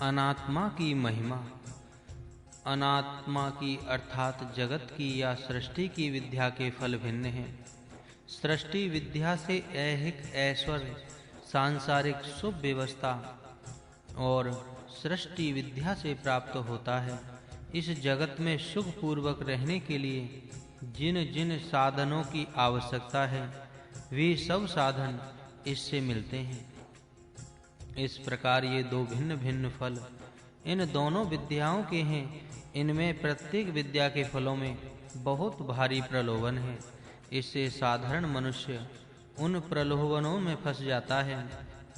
अनात्मा की महिमा। अनात्मा की अर्थात जगत की या सृष्टि की विद्या के फल भिन्न हैं। सृष्टि विद्या से ऐहिक ऐश्वर्य, सांसारिक सुव्यवस्था और सृष्टि विद्या से प्राप्त होता है। इस जगत में सुख पूर्वक रहने के लिए जिन जिन साधनों की आवश्यकता है वे सब साधन इससे मिलते हैं। इस प्रकार ये दो भिन्न भिन्न फल इन दोनों विद्याओं के हैं। इनमें प्रत्येक विद्या के फलों में बहुत भारी प्रलोभन है। इससे साधारण मनुष्य उन प्रलोभनों में फंस जाता है।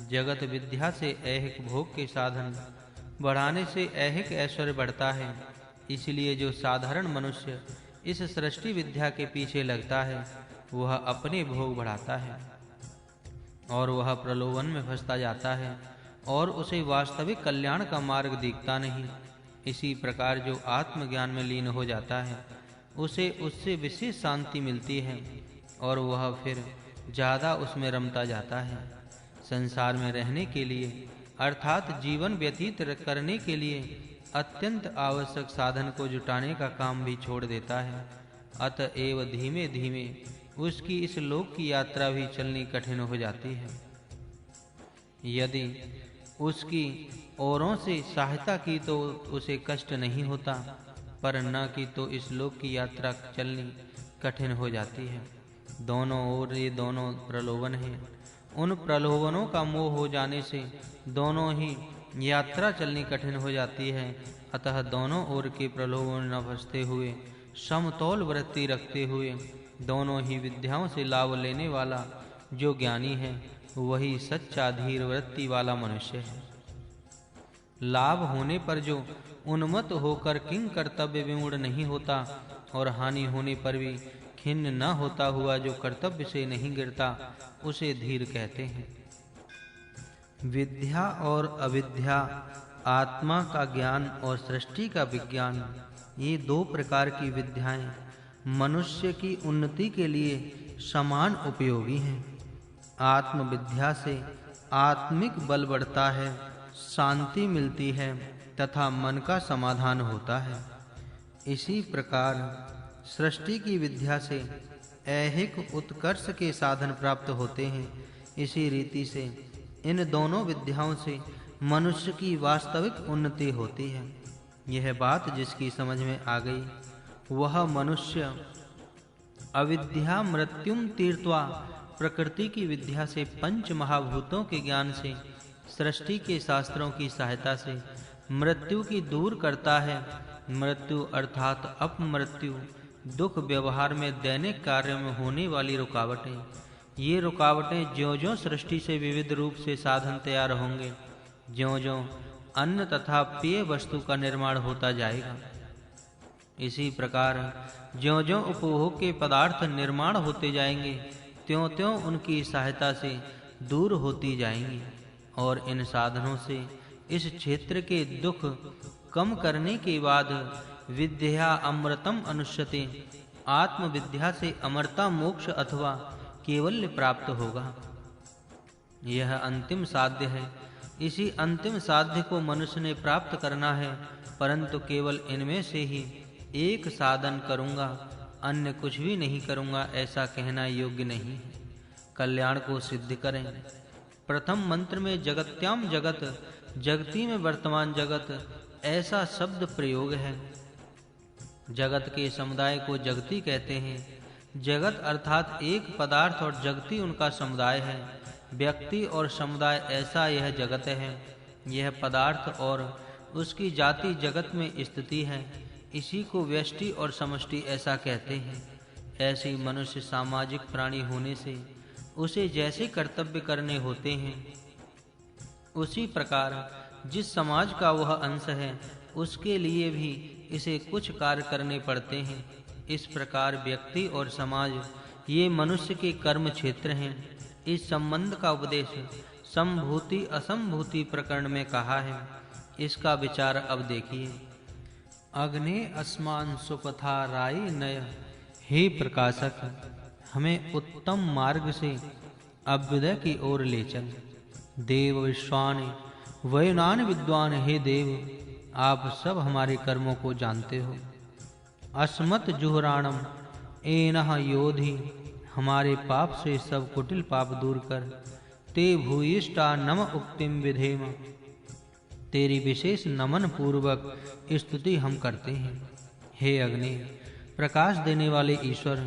जगत विद्या से ऐहिक भोग के साधन बढ़ाने से ऐहिक ऐश्वर्य बढ़ता है। इसलिए जो साधारण मनुष्य इस सृष्टि विद्या के पीछे लगता है वह अपने भोग बढ़ाता है और वह प्रलोभन में फंसता जाता है और उसे वास्तविक कल्याण का मार्ग दिखता नहीं। इसी प्रकार जो आत्मज्ञान में लीन हो जाता है उसे उससे विशेष शांति मिलती है और वह फिर ज्यादा उसमें रमता जाता है। संसार में रहने के लिए अर्थात जीवन व्यतीत करने के लिए अत्यंत आवश्यक साधन को जुटाने का काम भी छोड़ देता है। अतएव धीमे धीमे उसकी इस लोक की यात्रा भी चलनी कठिन हो जाती है। यदि उसकी औरों से सहायता की तो उसे कष्ट नहीं होता, पर न की तो इस लोक की यात्रा चलनी कठिन हो जाती है। दोनों ओर ये दोनों प्रलोभन हैं। उन प्रलोभनों का मोह हो जाने से दोनों ही यात्रा चलनी कठिन हो जाती है। अतः दोनों ओर के प्रलोभन न फंसते हुए समतौल वृत्ति रखते हुए दोनों ही विद्याओं से लाभ लेने वाला जो ज्ञानी है वही सच्चा धीर वृत्ति वाला मनुष्य है। लाभ होने पर जो उन्मत्त होकर किंग कर्तव्य विमूढ़ नहीं होता और हानि होने पर भी खिन्न न होता हुआ जो कर्तव्य से नहीं गिरता उसे धीर कहते हैं। विद्या और अविद्या, आत्मा का ज्ञान और सृष्टि का विज्ञान, ये दो प्रकार की विद्याएं मनुष्य की उन्नति के लिए समान उपयोगी हैं। आत्म विद्या से आत्मिक बल बढ़ता है, शांति मिलती है तथा मन का समाधान होता है। इसी प्रकार सृष्टि की विद्या से ऐहिक उत्कर्ष के साधन प्राप्त होते हैं। इसी रीति से इन दोनों विद्याओं से मनुष्य की वास्तविक उन्नति होती है। यह बात जिसकी समझ में आ गई वह मनुष्य अविद्या मृत्युम तीर्त्वा प्रकृति की विद्या से पंच महाभूतों के ज्ञान से सृष्टि के शास्त्रों की सहायता से मृत्यु की दूर करता है। मृत्यु अर्थात अपमृत्यु, दुख व्यवहार में दैनिक कार्य में होने वाली रुकावटें। ये रुकावटें ज्यों-ज्यों सृष्टि से विविध रूप से साधन तैयार होंगे, ज्यों-ज्यों अन्न तथा पेय वस्तु का निर्माण होता जाएगा, इसी प्रकार ज्यों-ज्यों उपभोग के पदार्थ निर्माण होते जाएंगे त्यों-त्यों उनकी सहायता से दूर होती जाएंगी और इन साधनों से इस क्षेत्र के दुख कम करने के बाद विद्या अमृतम अनुष्यते, आत्म विद्या से अमरता मोक्ष अथवा केवल्य प्राप्त होगा। यह अंतिम साध्य है। इसी अंतिम साध्य को मनुष्य ने प्राप्त करना है, परंतु केवल इनमें से ही एक साधन करूंगा, अन्य कुछ भी नहीं करूंगा, ऐसा कहना योग्य नहीं है। कल्याण को सिद्ध करें। प्रथम मंत्र में जगत्याम जगत, जगती में वर्तमान जगत, ऐसा शब्द प्रयोग है। जगत के समुदाय को जगती कहते हैं। जगत अर्थात एक पदार्थ और जगती उनका समुदाय है। व्यक्ति और समुदाय ऐसा यह जगत है। यह पदार्थ और उसकी जाति जगत में स्थिति है। इसी को व्यष्टि और समष्टि ऐसा कहते हैं। ऐसे मनुष्य सामाजिक प्राणी होने से उसे जैसे कर्तव्य करने होते हैं, उसी प्रकार जिस समाज का वह अंश है उसके लिए भी इसे कुछ कार्य करने पड़ते हैं। इस प्रकार व्यक्ति और समाज ये मनुष्य के कर्म क्षेत्र हैं। इस संबंध का उपदेश संभूति असंभूति प्रकरण में कहा है। इसका विचार अब देखिए। अग्ने अस्मान सुपथा राय नय, हे प्रकाशक, हमें उत्तम मार्ग से अभ्युदय की ओर ले चल। देव विश्वानि वयुनान विद्वान, हे देव आप सब हमारे कर्मों को जानते हो। अस्मत् जुहराणम एनह योधि, हमारे पाप से सब कुटिल पाप दूर कर। ते भूयिष्ठा नम उक्तिम विधेम, तेरी विशेष नमन पूर्वक स्तुति हम करते हैं। हे अग्नि, प्रकाश देने वाले ईश्वर,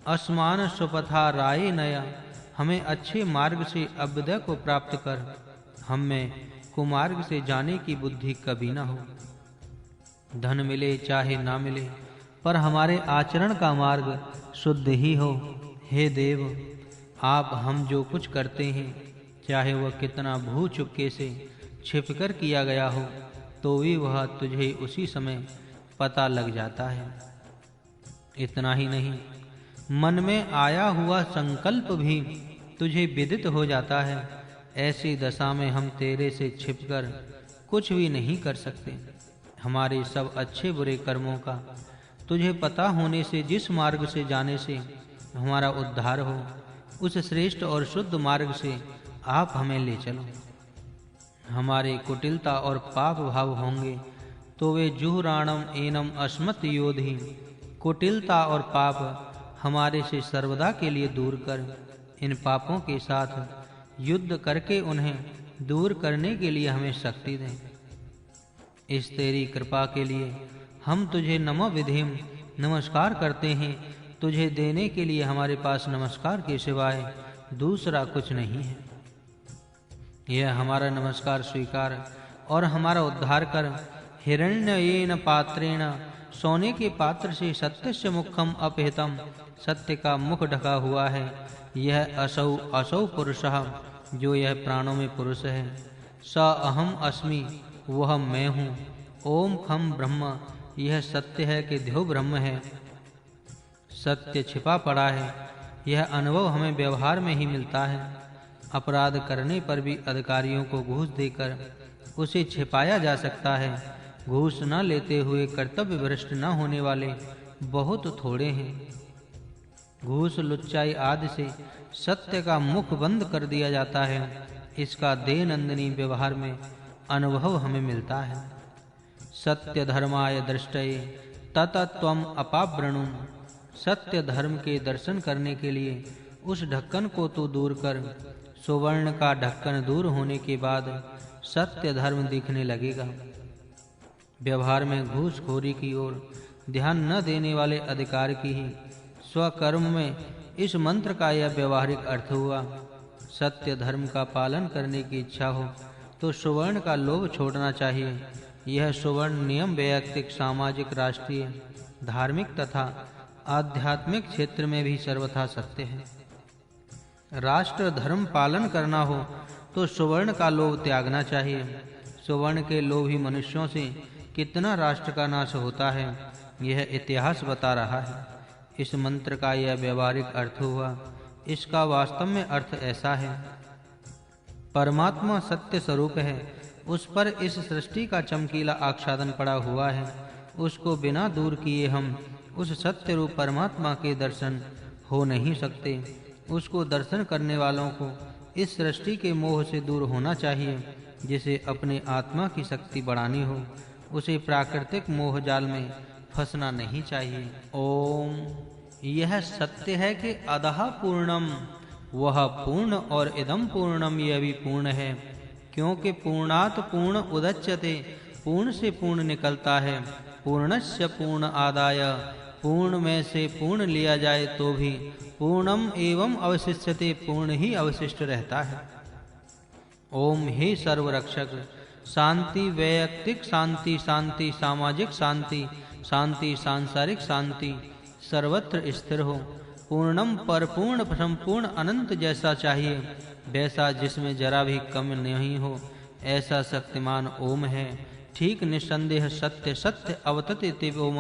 अस्मान स्वपथा राये नया, हमें अच्छे मार्ग से अभ्युदय को प्राप्त कर। हम में कुमार्ग से जाने की बुद्धि कभी न हो। धन मिले चाहे ना मिले, पर हमारे आचरण का मार्ग शुद्ध ही हो। हे देव, आप हम जो कुछ करते हैं, चाहे वह कितना भू चुपके से छिपकर किया गया हो, तो भी वह तुझे उसी समय पता लग जाता है। इतना ही नहीं, मन में आया हुआ संकल्प भी तुझे विदित हो जाता है। ऐसी दशा में हम तेरे से छिपकर कुछ भी नहीं कर सकते। हमारे सब अच्छे बुरे कर्मों का तुझे पता होने से जिस मार्ग से जाने से हमारा उद्धार हो, उस श्रेष्ठ और शुद्ध मार्ग से आप हमें ले चलो। हमारे कुटिलता और पाप भाव होंगे तो वे जुहराणम एनम अस्मत् योधि, कुटिलता और पाप हमारे से सर्वदा के लिए दूर कर। इन पापों के साथ युद्ध करके उन्हें दूर करने के लिए हमें शक्ति दें। इस तेरी कृपा के लिए हम तुझे नमो विधिम नमस्कार करते हैं। तुझे देने के लिए हमारे पास नमस्कार के सिवाय दूसरा कुछ नहीं है। यह हमारा नमस्कार स्वीकार और हमारा उद्धार कर। हिरण्येन पात्रेण, सोने के पात्र से सत्यस्य मुखम अपहितम, सत्य का मुख ढका हुआ है। यह असौ पुरुषः, जो यह प्राणों में पुरुष है। स अहम अस्मि, वह मैं हूँ। ओम खम ब्रह्म, यह सत्य है कि ध्यो ब्रह्म है। सत्य छिपा पड़ा है, यह अनुभव हमें व्यवहार में ही मिलता है। अपराध करने पर भी अधिकारियों को घूस देकर उसे छिपाया जा सकता है। घूस न लेते हुए कर्तव्य भ्रष्ट न होने वाले बहुत थोड़े हैं। घूस लुच्चाई आदि से सत्य का मुख बंद कर दिया जाता है। इसका देनंदनी व्यवहार में अनुभव हमें मिलता है। सत्य धर्माय दृष्टये ततत्वम अपावृणुम, सत्य धर्म के दर्शन करने के लिए उस ढक्कन को तो दूर कर। सुवर्ण का ढक्कन दूर होने के बाद सत्य धर्म दिखने लगेगा। व्यवहार में घूसखोरी की ओर ध्यान न देने वाले अधिकार की ही स्वकर्म में इस मंत्र का यह व्यवहारिक अर्थ हुआ। सत्य धर्म का पालन करने की इच्छा हो तो सुवर्ण का लोभ छोड़ना चाहिए। यह सुवर्ण नियम वैयक्तिक, सामाजिक, राष्ट्रीय, धार्मिक तथा आध्यात्मिक क्षेत्र में भी सर्वथा सत्य है। राष्ट्र धर्म पालन करना हो तो सुवर्ण का लोभ त्यागना चाहिए। सुवर्ण के लोभी मनुष्यों से कितना राष्ट्र का नाश होता है, यह इतिहास बता रहा है। इस मंत्र का यह व्यवहारिक अर्थ हुआ। इसका वास्तव में अर्थ ऐसा है, परमात्मा सत्य स्वरूप है, उस पर इस सृष्टि का चमकीला आच्छादन पड़ा हुआ है। उसको बिना दूर किए हम उस सत्य रूप परमात्मा के दर्शन हो नहीं सकते। उसको दर्शन करने वालों को इस सृष्टि के मोह से दूर होना चाहिए। जिसे अपने आत्मा की शक्ति बढ़ानी हो, उसे प्राकृतिक मोह जाल में फंसना नहीं चाहिए। ओम, यह सत्य है कि अदह पूर्णम, वह पूर्ण, और इदम पूर्णम, यह भी पूर्ण है। क्योंकि पूर्णात पूर्ण उदच्यते, पूर्ण से पूर्ण निकलता है। पूर्णस्य पूर्ण आदाय, पूर्ण में से पूर्ण लिया जाए तो भी पूर्णम एवं अवशिष्यते, पूर्ण ही अवशिष्ट रहता है। ओम, हे सर्वरक्षक, शांति, वैयक्तिक शांति, शांति सामाजिक शांति, शांति सांसारिक शांति सर्वत्र स्थिर हो। पूर्णम, परिपूर्ण, संपूर्ण, अनंत जैसा चाहिए वैसा, जिसमें जरा भी कम नहीं हो, ऐसा शक्तिमान ओम है। ठीक निस्संदेह सत्य, सत्य अवतते ओम,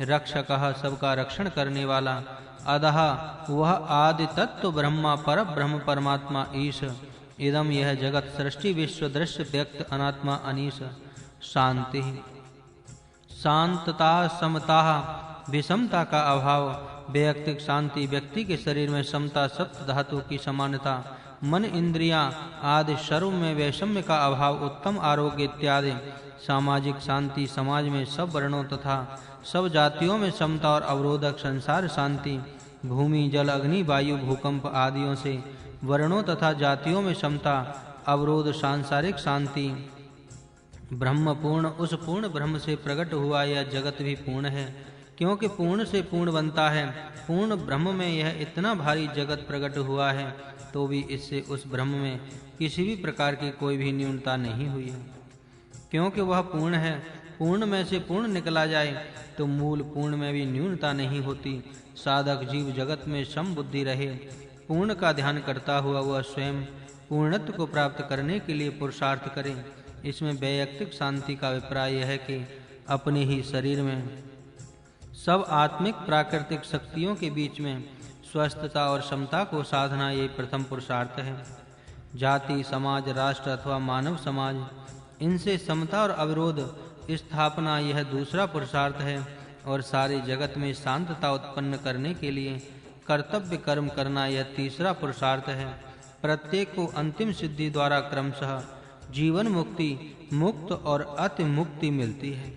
रक्षकः, सबका रक्षण करने वाला। अदः, वह आदि तत्व ब्रह्मा, पर ब्रह्म परमात्मा ईश। इदम, यह जगत, सृष्टि, विश्व, दृश्य, व्यक्त, अनात्मा, अनीश। शांति, शांतता, समता, विषमता का अभाव। वैयक्तिक शांति, व्यक्ति के शरीर में समता, सप्त धातु की समानता, मन इंद्रियां आदि सर्व में वैषम्य का अभाव, उत्तम आरोग्य इत्यादि, सामाजिक शांति, समाज में सब वर्णों तथा सब जातियों में समता और अवरोधक संसार शांति, भूमि जल अग्नि वायु भूकंप आदियों से वर्णों तथा जातियों में समता अवरोध सांसारिक शांति, ब्रह्म पूर्ण, उस पूर्ण ब्रह्म से प्रकट हुआ यह जगत भी पूर्ण है, क्योंकि पूर्ण से पूर्ण बनता है। पूर्ण ब्रह्म में यह इतना भारी जगत प्रकट हुआ है तो भी इससे उस ब्रह्म में किसी भी प्रकार की कोई भी न्यूनता नहीं हुई है, क्योंकि वह पूर्ण है। पूर्ण में से पूर्ण निकला जाए तो मूल पूर्ण में भी न्यूनता नहीं होती। साधक जीव जगत में सम बुद्धि रहे, पूर्ण का ध्यान करता हुआ वह स्वयं पूर्णत्व को प्राप्त करने के लिए पुरुषार्थ करे। इसमें वैयक्तिक शांति का अभिप्राय यह है कि अपने ही शरीर में सब आत्मिक प्राकृतिक शक्तियों के बीच में स्वस्थता और समता को साधना, यही प्रथम पुरुषार्थ है। जाति, समाज, राष्ट्र अथवा मानव समाज, इनसे समता और अविरोध स्थापना यह दूसरा पुरुषार्थ है, और सारे जगत में शांतता उत्पन्न करने के लिए कर्तव्य कर्म करना यह तीसरा पुरुषार्थ है। प्रत्येक को अंतिम सिद्धि द्वारा क्रमशः जीवन मुक्ति, मुक्त और अति मुक्ति मिलती है।